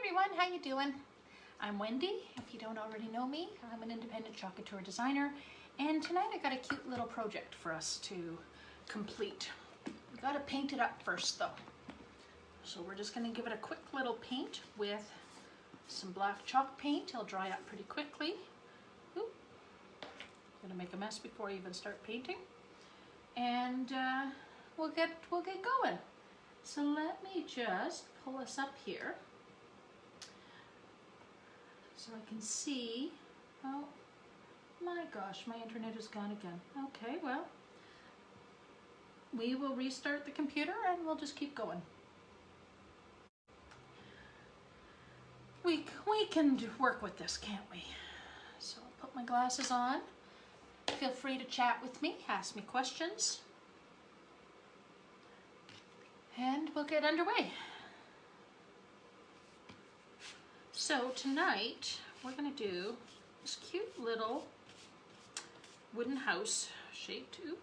everyone, how you doing? I'm Wendy. If you don't already know me, I'm an independent Couture designer, and tonight I got a cute little project for us to complete. We got to paint it up first though. So we're just going to give it a quick little paint with some black chalk paint. It'll dry up pretty quickly. Oop. Gonna make a mess before I even start painting. And we'll get going. So let me just pull us up here so I can see. Oh my gosh, my internet is gone again. Okay, well, we will restart the computer and we'll just keep going. We can work with this, can't we? So I'll put my glasses on. Feel free to chat with me, ask me questions, and we'll get underway. So tonight we're going to do this cute little wooden house shaped. Oop,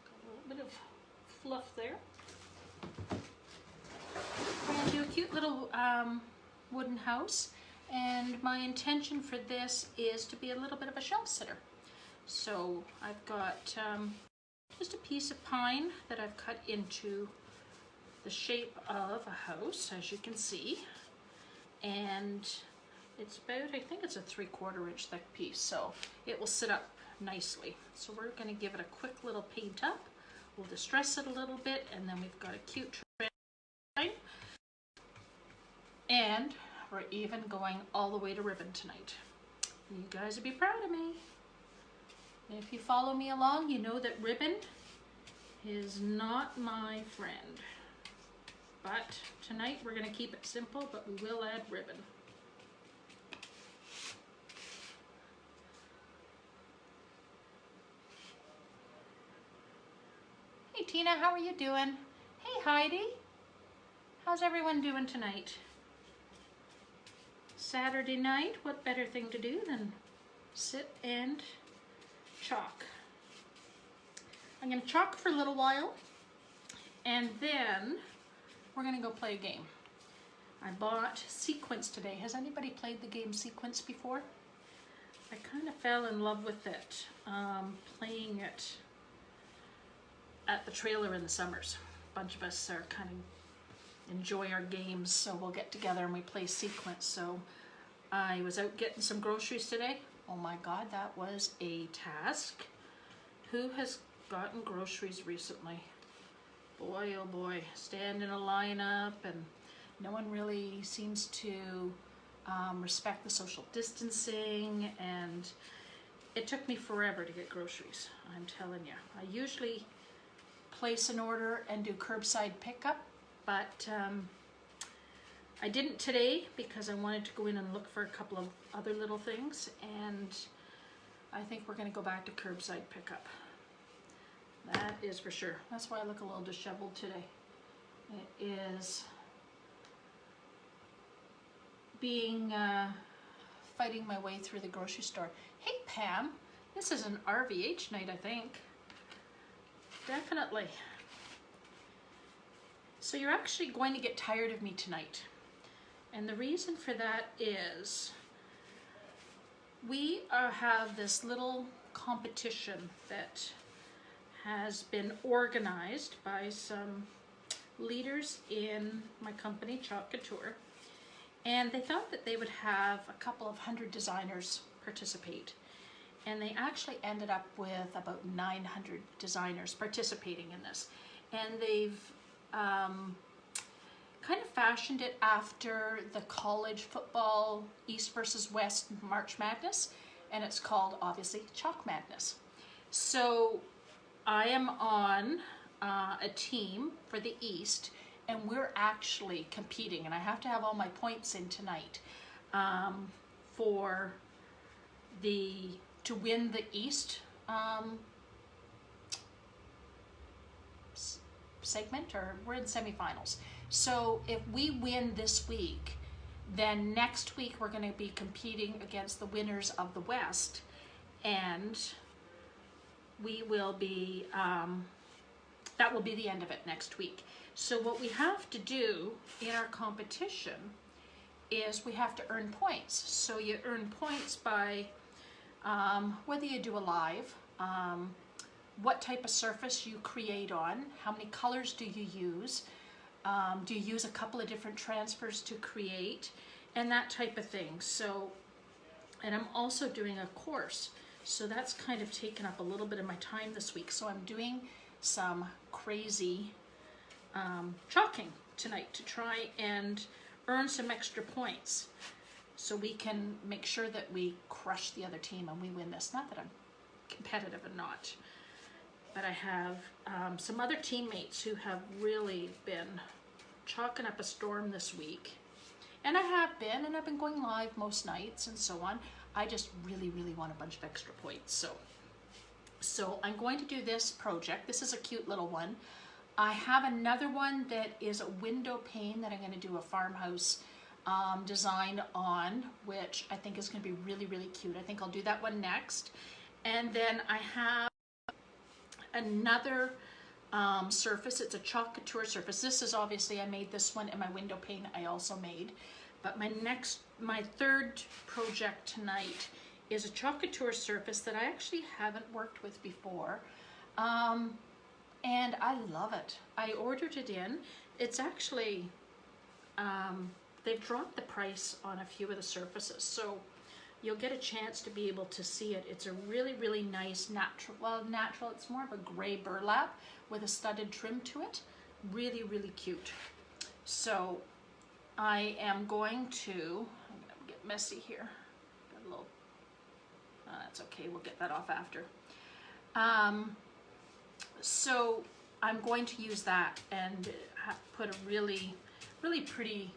got a little bit of fluff there. We're going to do a cute little wooden house, and my intention for this is to be a little bit of a shelf sitter. So I've got just a piece of pine that I've cut into the shape of a house, as you can see, and it's about, I think it's a 3/4 inch thick piece, so it will sit up nicely. So we're going to give it a quick little paint up. We'll distress it a little bit, and then we've got a cute trim, and we're even going all the way to ribbon tonight. You guys would be proud of me. If you follow me along, you know that ribbon is not my friend. But tonight we're going to keep it simple, but we will add ribbon. Hey Tina, how are you doing? Hey Heidi, how's everyone doing tonight? Saturday night, what better thing to do than sit and chalk. I'm going to chalk for a little while, and then we're going to go play a game. I bought Sequence today. Has anybody played the game Sequence before? I kind of fell in love with it, playing it at the trailer in the summers. A bunch of us are kind of enjoy our games, so we'll get together and we play Sequence. So I was out getting some groceries today. Oh my God, that was a task. Who has gotten groceries recently? Boy, oh boy, stand in a lineup, and no one really seems to respect the social distancing, and it took me forever to get groceries, I'm telling you. I usually place an order and do curbside pickup, but I didn't today because I wanted to go in and look for a couple of other little things, and I think we're going to go back to curbside pickup. That is for sure. That's why I look a little disheveled today. It is being fighting my way through the grocery store. Hey Pam, this is an RVH night, I think. Definitely. So you're actually going to get tired of me tonight. And the reason for that is we have this little competition that has been organized by some leaders in my company, Couture, and they thought that they would have a couple of 100 designers participate. And they actually ended up with about 900 designers participating in this. And they've kind of fashioned it after the college football East versus West March Madness, and it's called, obviously, Chalk Madness. So I am on a team for the East, and we're actually competing, and I have to have all my points in tonight to win the East segment, or we're in semifinals. So if we win this week, then next week we're going to be competing against the winners of the West, and we will be, that will be the end of it next week. So what we have to do in our competition is we have to earn points. So you earn points by whether you do a live, what type of surface you create on, how many colors do you use, do you use a couple of different transfers to create, and that type of thing. So, and I'm also doing a course, so that's kind of taken up a little bit of my time this week. So I'm doing some crazy chalking tonight to try and earn some extra points so we can make sure that we crush the other team and we win this. Not that I'm competitive and not, but I have some other teammates who have really been chalking up a storm this week. And I have been, and I've been going live most nights and so on. I just really, really want a bunch of extra points. So I'm going to do this project. This is a cute little one. I have another one that is a window pane that I'm going to do a farmhouse design on, which I think is going to be really, really cute. I think I'll do that one next. And then I have another surface. It's a chalk couture surface. This is obviously, I made this one, and my window pane I also made. But my third project tonight is a chalk couture surface that I actually haven't worked with before. And I love it. I ordered it in. It's actually, they've dropped the price on a few of the surfaces, so you'll get a chance to be able to see it. It's a really, really nice natural, it's more of a gray burlap with a studded trim to it. Really, really cute. So I am going to, I'm gonna get messy here. Got a little, that's okay, we'll get that off after. So I'm going to use that and put a really, really pretty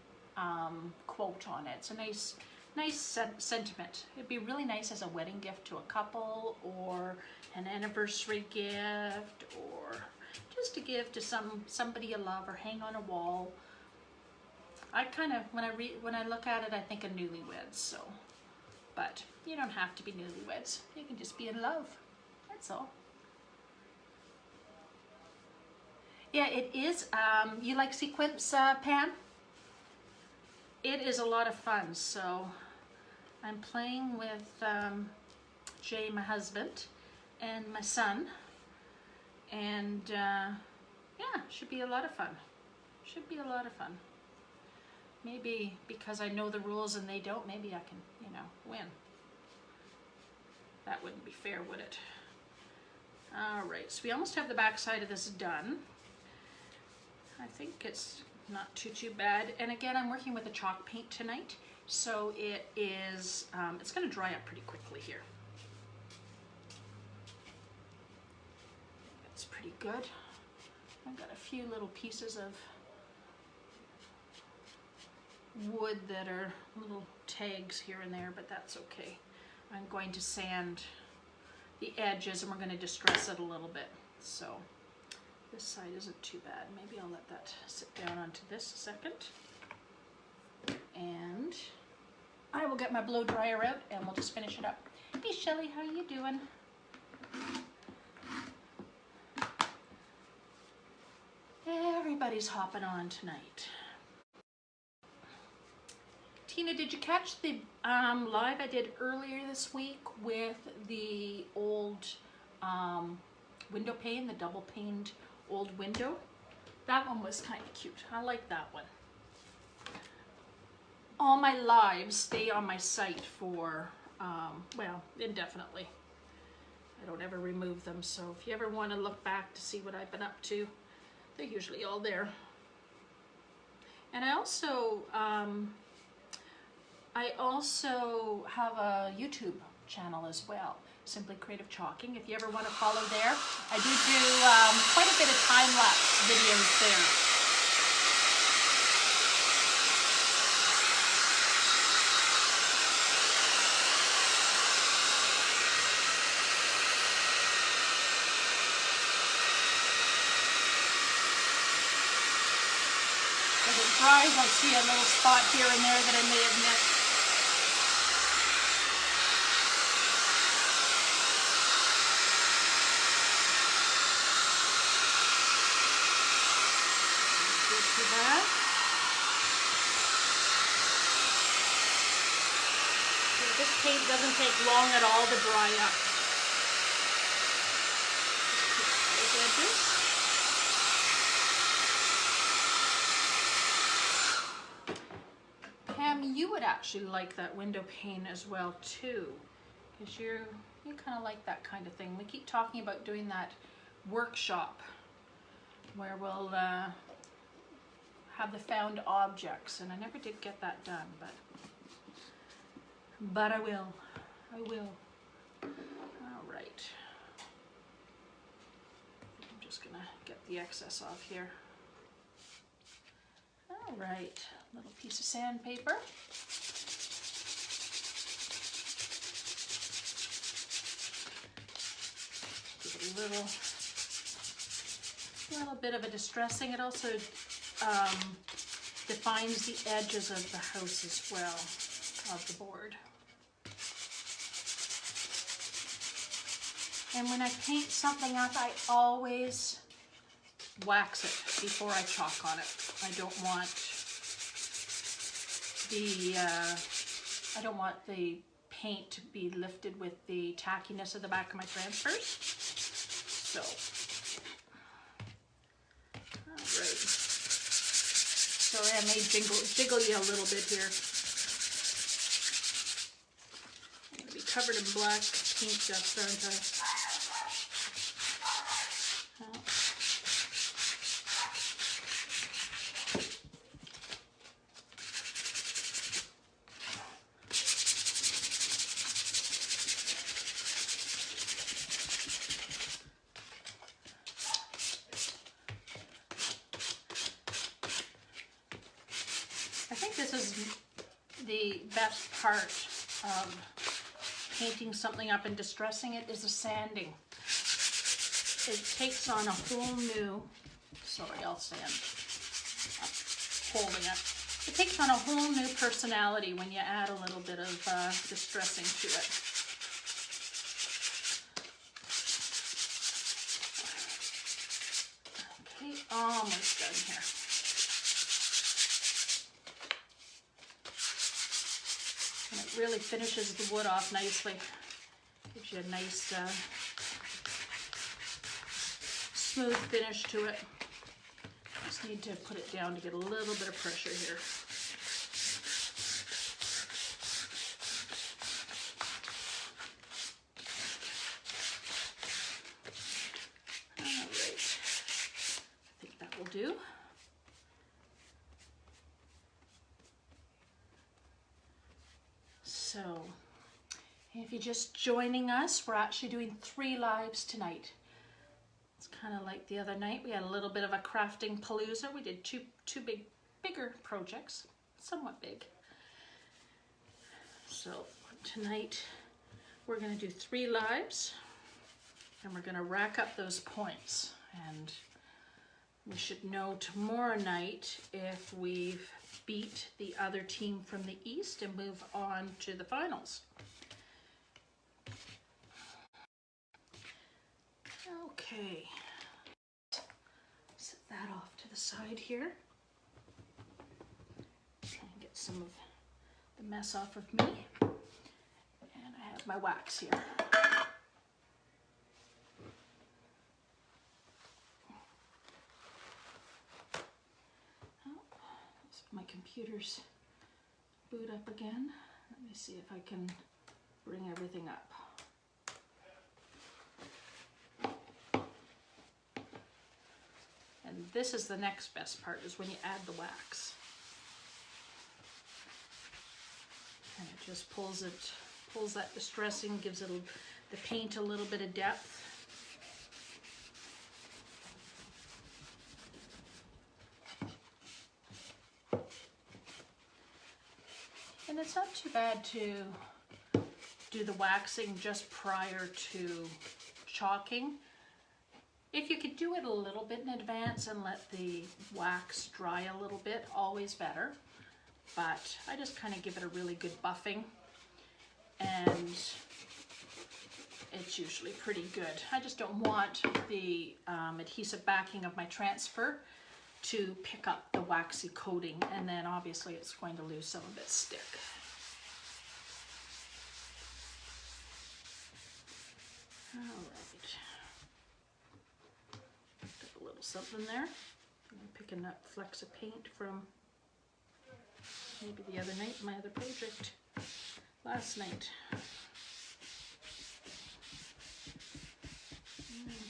quote on it. It's a nice sentiment. It'd be really nice as a wedding gift to a couple, or an anniversary gift, or just to give to somebody you love, or hang on a wall. I kind of, when I look at it, I think of newlyweds. So, but you don't have to be newlyweds. You can just be in love. That's all. Yeah, it is. You like sequins, Pam? It is a lot of fun. So I'm playing with Jay, my husband, and my son. And yeah, should be a lot of fun. Should be a lot of fun. Maybe because I know the rules and they don't, maybe I can, win. That wouldn't be fair, would it? All right, so we almost have the back side of this done. I think it's not too bad. And again, I'm working with a chalk paint tonight, so it is, it's going to dry up pretty quickly here. That's pretty good. I've got a few little pieces of wood that are little tags here and there, but that's okay. I'm going to sand the edges and we're going to distress it a little bit. So this side isn't too bad. Maybe I'll let that sit down onto this a second. And I will get my blow dryer out and we'll just finish it up. Hey Shelly, how are you doing? Everybody's hopping on tonight. Tina, did you catch the live I did earlier this week with the old window pane, the double paned old window? That one was kind of cute. I like that one. All my lives stay on my site for, well, indefinitely. I don't ever remove them, so if you ever want to look back to see what I've been up to, they're usually all there. And I also have a YouTube channel as well, Simply Creative Chalking. If you ever want to follow there, I do quite a bit of time-lapse videos there. As it dries, I see a little spot here and there that I may have missed. That. This paint doesn't take long at all to dry up. Those edges. Pam, you would actually like that window pane as well too, because you kind of like that kind of thing. We keep talking about doing that workshop where we'll have the found objects, and I never did get that done, but I will. I will. All right. I'm just gonna get the excess off here. All right, little piece of sandpaper. Give it a little bit of a distressing. It also defines the edges of the house as well, of the board. And when I paint something up, I always wax it before I chalk on it. I don't want the paint to be lifted with the tackiness of the back of my transfers. So, all right. Sorry, I may jiggle you a little bit here. I'm going to be covered in black paint dust, aren't I? I think this is the best part of painting something up and distressing it, is the sanding. It takes on a whole new, sorry, I'll stand up holding it. It takes on a whole new personality when you add a little bit of distressing to it. Okay, almost done here. And it really finishes the wood off nicely. Gives you a nice smooth finish to it. Just need to put it down to get a little bit of pressure here. All right, I think that will do. So, if you're just joining us, we're actually doing 3 lives tonight. It's kind of like the other night. We had a little bit of a crafting palooza. We did two bigger projects, somewhat big. So tonight we're going to do 3 lives, and we're going to rack up those points. And we should know tomorrow night if we've beat the other team from the east and move on to the finals. Okay, set that off to the side here. Try and get some of the mess off of me. And I have my wax here. My computer's boot up again. Let me see if I can bring everything up. And this is the next best part, is when you add the wax. And it just pulls that distressing, gives it the paint a little bit of depth. And it's not too bad to do the waxing just prior to chalking. If you could do it a little bit in advance and let the wax dry a little bit, always better. But I just kind of give it a really good buffing, and it's usually pretty good. I just don't want the adhesive backing of my transfer to pick up the waxy coating, and then obviously it's going to lose some of its stick. All right. Got a little something there. I'm picking up flecks of paint from maybe the other night, my other project last night.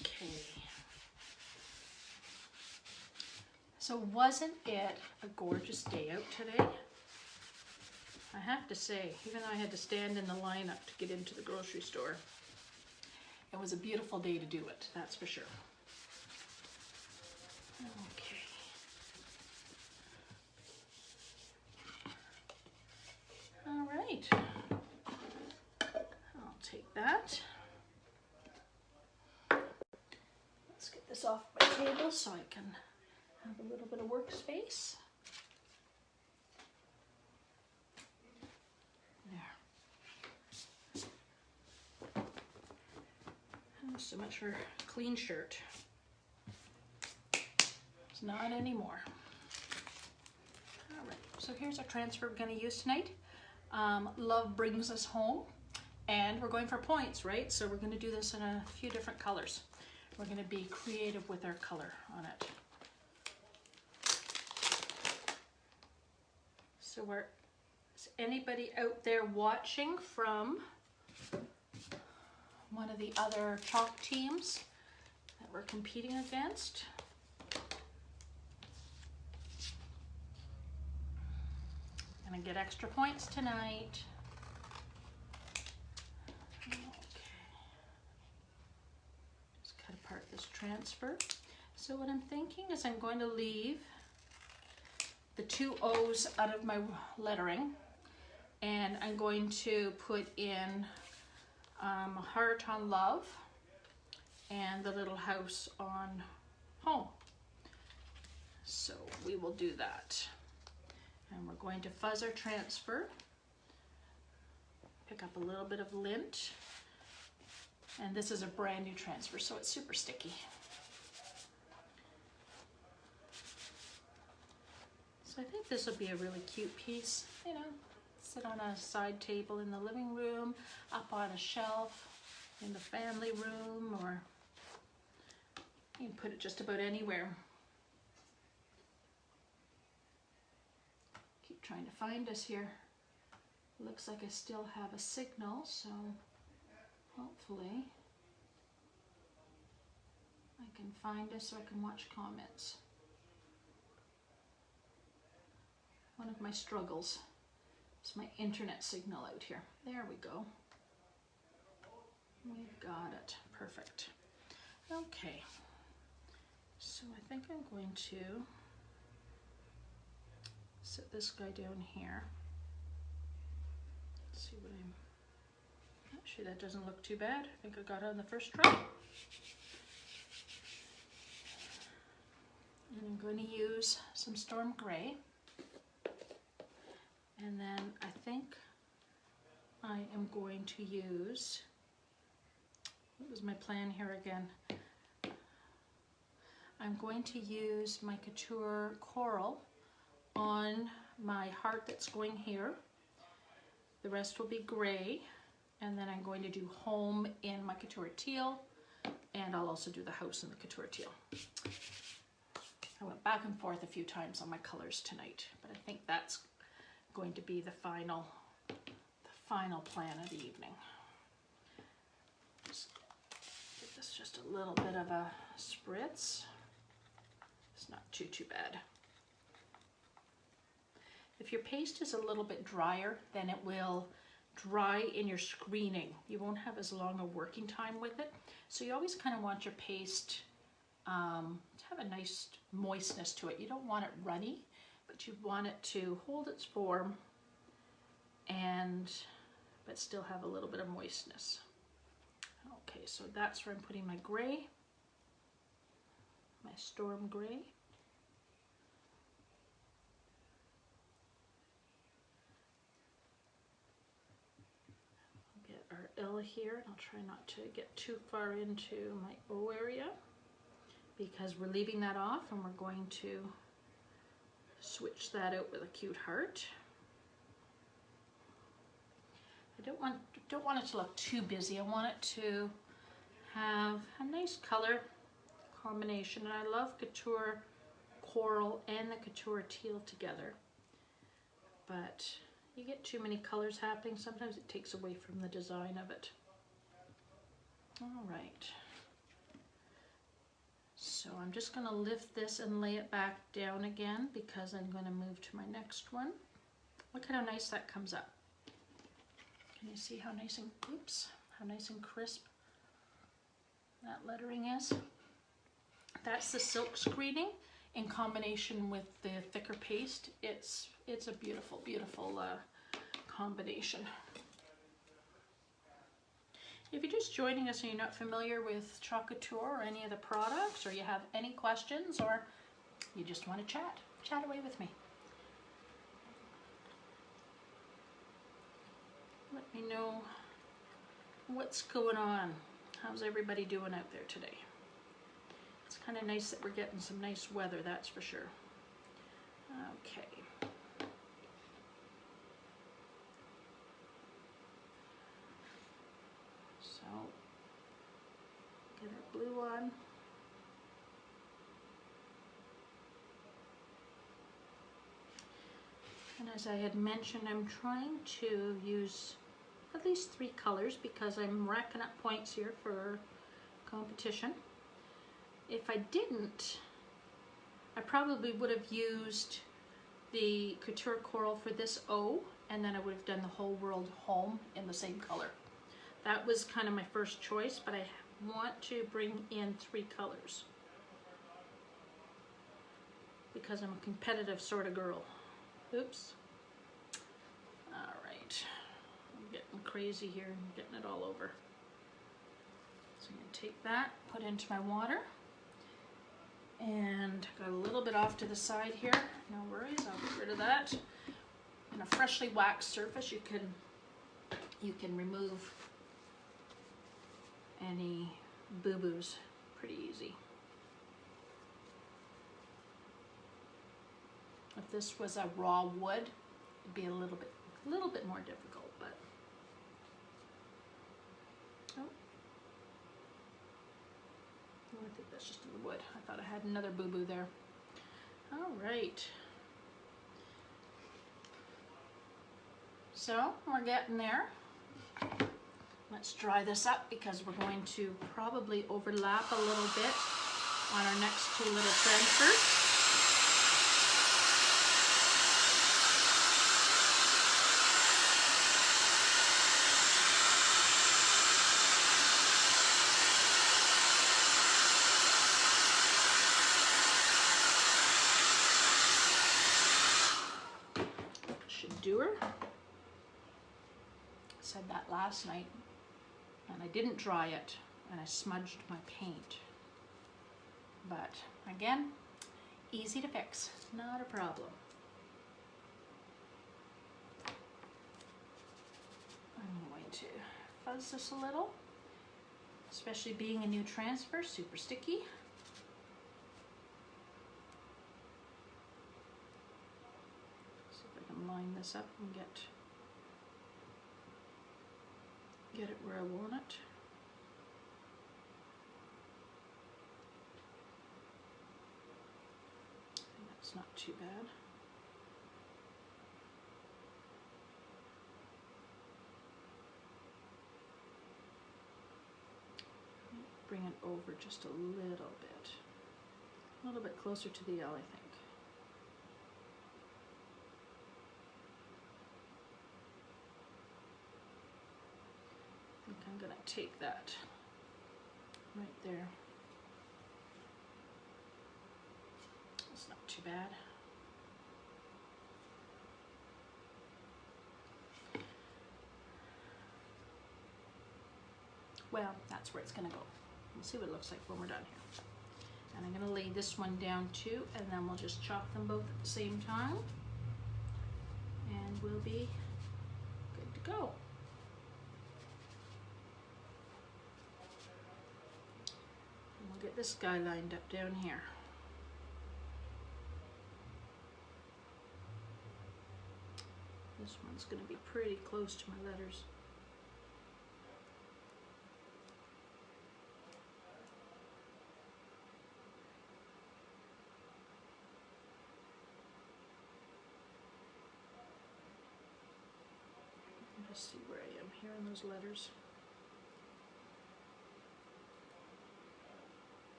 Okay. So wasn't it a gorgeous day out today? I have to say, even though I had to stand in the lineup to get into the grocery store, it was a beautiful day to do it, that's for sure. Okay. All right. I'll take that. Let's get this off my table so I can have a little bit of workspace. There. Oh, so much for clean shirt. It's not anymore. All right, so here's our transfer we're going to use tonight. Love Brings Us Home, and we're going for points, right? So we're going to do this in a few different colors. We're going to be creative with our color on it. So is anybody out there watching from one of the other chalk teams that we're competing against? Gonna get extra points tonight. Okay. Just cut apart this transfer. So what I'm thinking is I'm going to leave the two O's out of my lettering, and I'm going to put in a heart on love and the little house on home. So we will do that. And we're going to fuzz our transfer, pick up a little bit of lint, and this is a brand new transfer, so it's super sticky. So I think this will be a really cute piece, you know, sit on a side table in the living room, up on a shelf in the family room, or you can put it just about anywhere. Keep trying to find us here. Looks like I still have a signal, so hopefully I can find us so I can watch comments. One of my struggles is my internet signal out here. There we go. We've got it. Perfect. Okay. So I think I'm going to set this guy down here. Let's see what actually, that doesn't look too bad. I think I got it on the first try. And I'm going to use some Storm Gray. And then I think I am going to use, what was my plan here again? I'm going to use my Couture Coral on my heart that's going here. The rest will be gray. And then I'm going to do home in my Couture Teal. And I'll also do the house in the Couture Teal. I went back and forth a few times on my colors tonight, but I think that's going to be the final plan of the evening. Just give this just a little bit of a spritz. It's not too bad. If your paste is a little bit drier, then it will dry in your screening. You won't have as long a working time with it. So you always kind of want your paste to have a nice moistness to it. You don't want it runny, but you want it to hold its form but still have a little bit of moistness. Okay, so that's where I'm putting my gray, my Storm Gray. Get our L here, and I'll try not to get too far into my O area because we're leaving that off and we're going to switch that out with a cute heart. I don't want it to look too busy. I want it to have a nice color combination, and I love Couture coral and the Couture teal together, but you get too many colors happening, sometimes it takes away from the design of it. All right, so I'm just going to lift this and lay it back down again because I'm going to move to my next one. Look at how nice that comes up. Can you see how nice and, oops, how nice and crisp that lettering is? That's the silk screening in combination with the thicker paste. It's a beautiful, beautiful combination. If you're just joining us and you're not familiar with Couture or any of the products, or you have any questions, or you just want to chat away with me. Let me know what's going on. How's everybody doing out there today? It's kind of nice that we're getting some nice weather, that's for sure. Okay. So, get our blue on. And as I had mentioned, I'm trying to use at least 3 colors because I'm racking up points here for competition. If I didn't, I probably would have used the Couture Coral for this O, and then I would have done the whole world home in the same color. That was kind of my first choice, but I want to bring in 3 colors because I'm a competitive sort of girl. Oops. All right. I'm getting crazy here. I'm getting it all over. So I'm going to take that, put into my water. And got a little bit off to the side here. No worries, I'll get rid of that. On a freshly waxed surface, you can remove any boo-boos pretty easy. If this was a raw wood, it'd be a little bit more difficult, but oh, I think that's just the wood. I thought I had another boo-boo there. All right. So we're getting there. Let's dry this up because we're going to probably overlap a little bit on our next 2 little transfers. Doer. Said that last night, and I didn't dry it, and I smudged my paint. But again, easy to fix, not a problem. I'm going to fuzz this a little, especially being a new transfer, super sticky. Line this up and get it where I want it. I think that's not too bad. Bring it over just a little bit closer to the L, I think. I'm going to take that right there. It's not too bad. Well, that's where it's going to go. We'll see what it looks like when we're done here. And I'm going to lay this one down too, and then we'll just chalk them both at the same time. And we'll be good to go. We'll get this guy lined up down here. This one's going to be pretty close to my letters. see where I am here in those letters.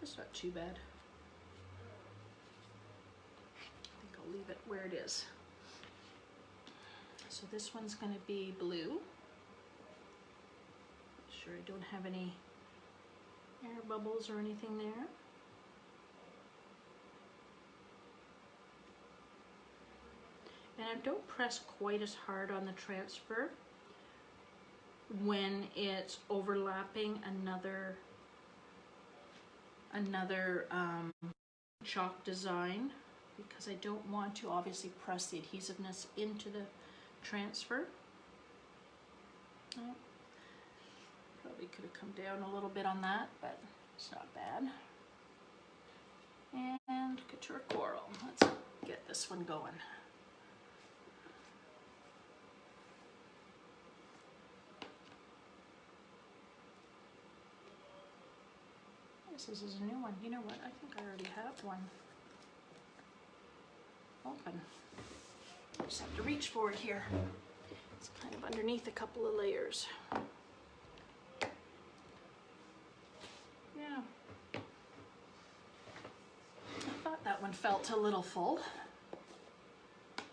It's not too bad. I think I'll leave it where it is. So this one's going to be blue. Make sure I don't have any air bubbles or anything there. And I don't press quite as hard on the transfer when it's overlapping another chalk design, because I don't want to obviously press the adhesiveness into the transfer. Oh, probably could have come down a little bit on that, but it's not bad. And Couture Coral. Let's get this one going. This is a new one. You know what? I think I already have one open. Just have to reach for it here. It's kind of underneath a couple of layers. Yeah. I thought that one felt a little full.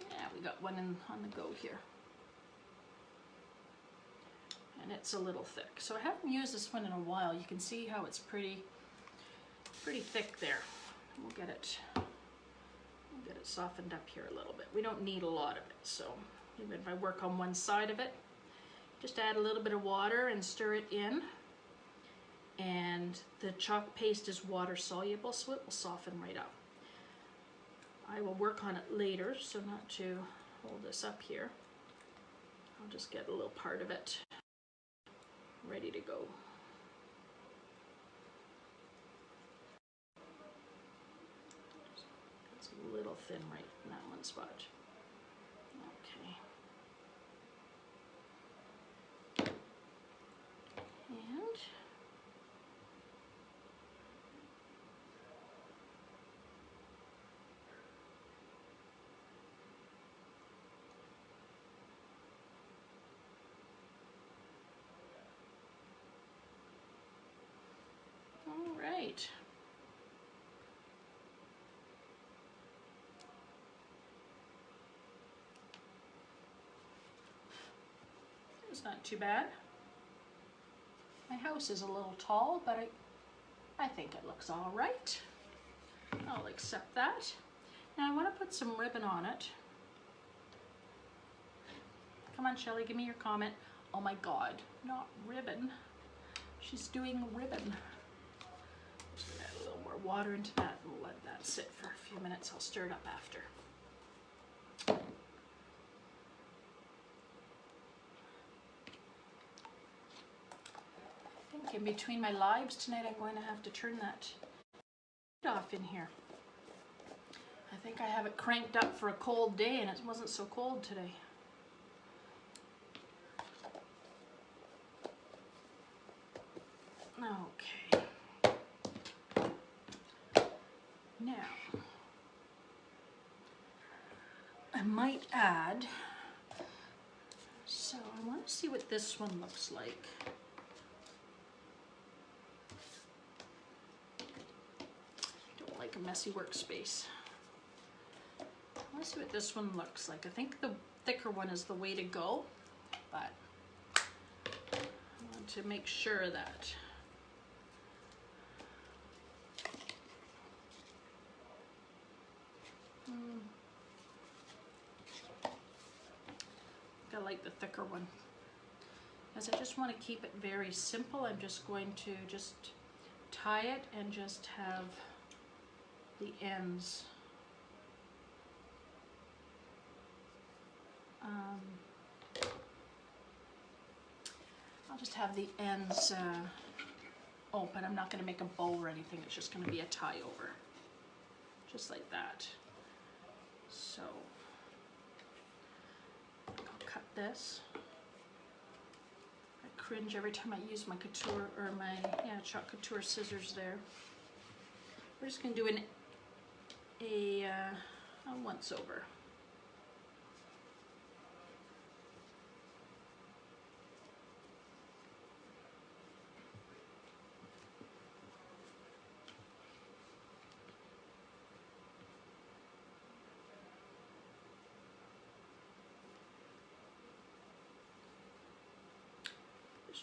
Yeah, we got one on the go here. And it's a little thick. So I haven't used this one in a while. You can see how it's pretty thick there. We'll get it softened up here a little bit. We don't need a lot of it, so even if I work on one side of it, just add a little bit of water and stir it in. And the chalk paste is water soluble, so it will soften right up. I will work on it later, so not to hold this up here. I'll just get a little part of it ready to go. It's a little thin right in that one spot. Okay. And all right. It's not too bad. My house is a little tall, but I think it looks all right. I'll accept that. Now I want to put some ribbon on it. Come on, Shelly, give me your comment. Oh my God, not ribbon. She's doing ribbon. Just add a little more water into that and let that sit for a few minutes. I'll stir it up after. I think in between my lives tonight, I'm going to have to turn that off in here. I think I have it cranked up for a cold day and it wasn't so cold today. Okay. Now, I might add, so I want to see what this one looks like. Don't like a messy workspace. I want to see what this one looks like. I think the thicker one is the way to go, but I want to make sure that I like the thicker one, as I just want to keep it very simple. I'm just going to just tie it and just have the ends I'll just have the ends open. I'm not going to make a bow or anything. It's just going to be a tie over, just like that. So I'll cut this. I cringe every time I use my Couture or my chalk Couture scissors there. We're just going to do a once over.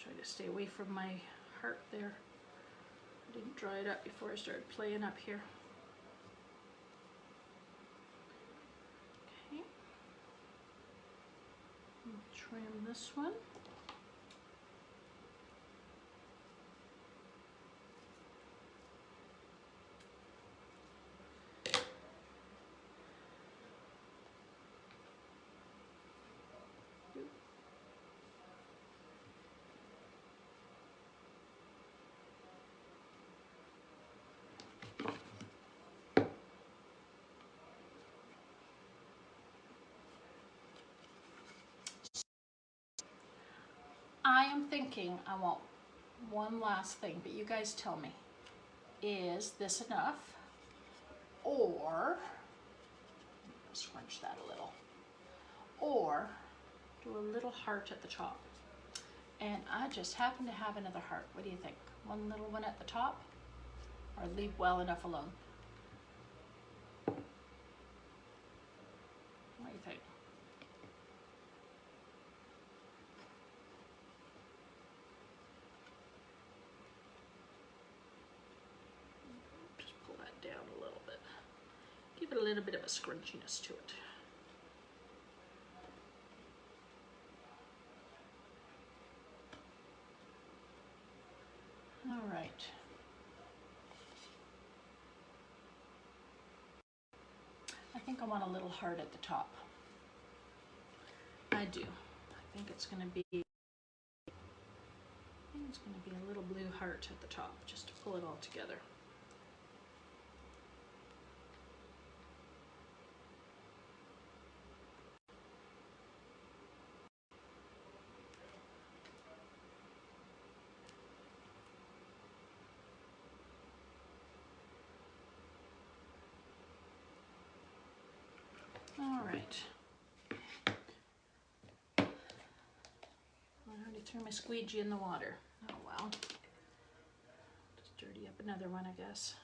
Just trying to stay away from my heart there. I didn't dry it up before I started playing up here. Okay. Trim this one. I am thinking I want one last thing, but you guys tell me. Is this enough? Or, scrunch that a little. Or, do a little heart at the top. And I just happen to have another heart. What do you think? One little one at the top? Or leave well enough alone? What do you think? Just pull that down a little bit. Give it a little bit of a scrunchiness to it. All right. I think I want a little heart at the top. I do. I think it's going to be a little blue heart at the top, just to pull it all together. All right. I already threw my squeegee in the water. Oh well. Just dirty up another one, I guess.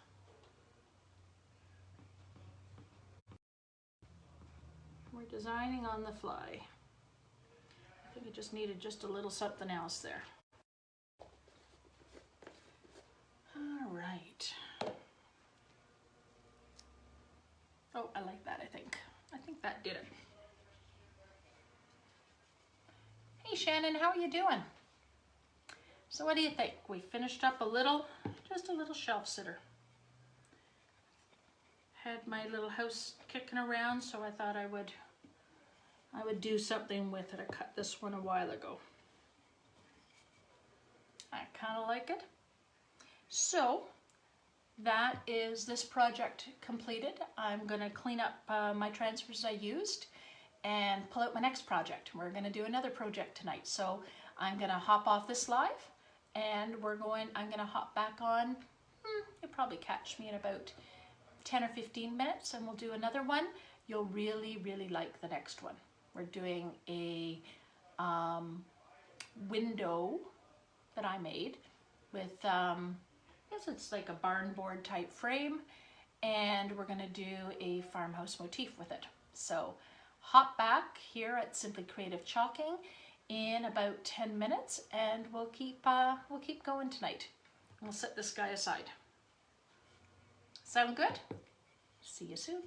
We're designing on the fly. I think it just needed just a little something else there. All right. Oh, I like that, I think. I think that did it. Hey Shannon, how are you doing? So what do you think? We finished up a little, just a little shelf sitter. Had my little house kicking around, so I thought I would do something with it. I cut this one a while ago. I kind of like it. So that is this project completed. I'm going to clean up my transfers I used and pull out my next project. We're going to do another project tonight. So I'm going to hop off this live and I'm going to hop back on. You'll probably catch me in about 10 or 15 minutes and we'll do another one. You'll really, really like the next one. We're doing a window that I made with, I guess it's like a barn board type frame, and we're gonna do a farmhouse motif with it. So hop back here at Simply Creative Chalking in about 10 minutes and we'll keep going tonight. We'll set this guy aside. Sound good? See you soon.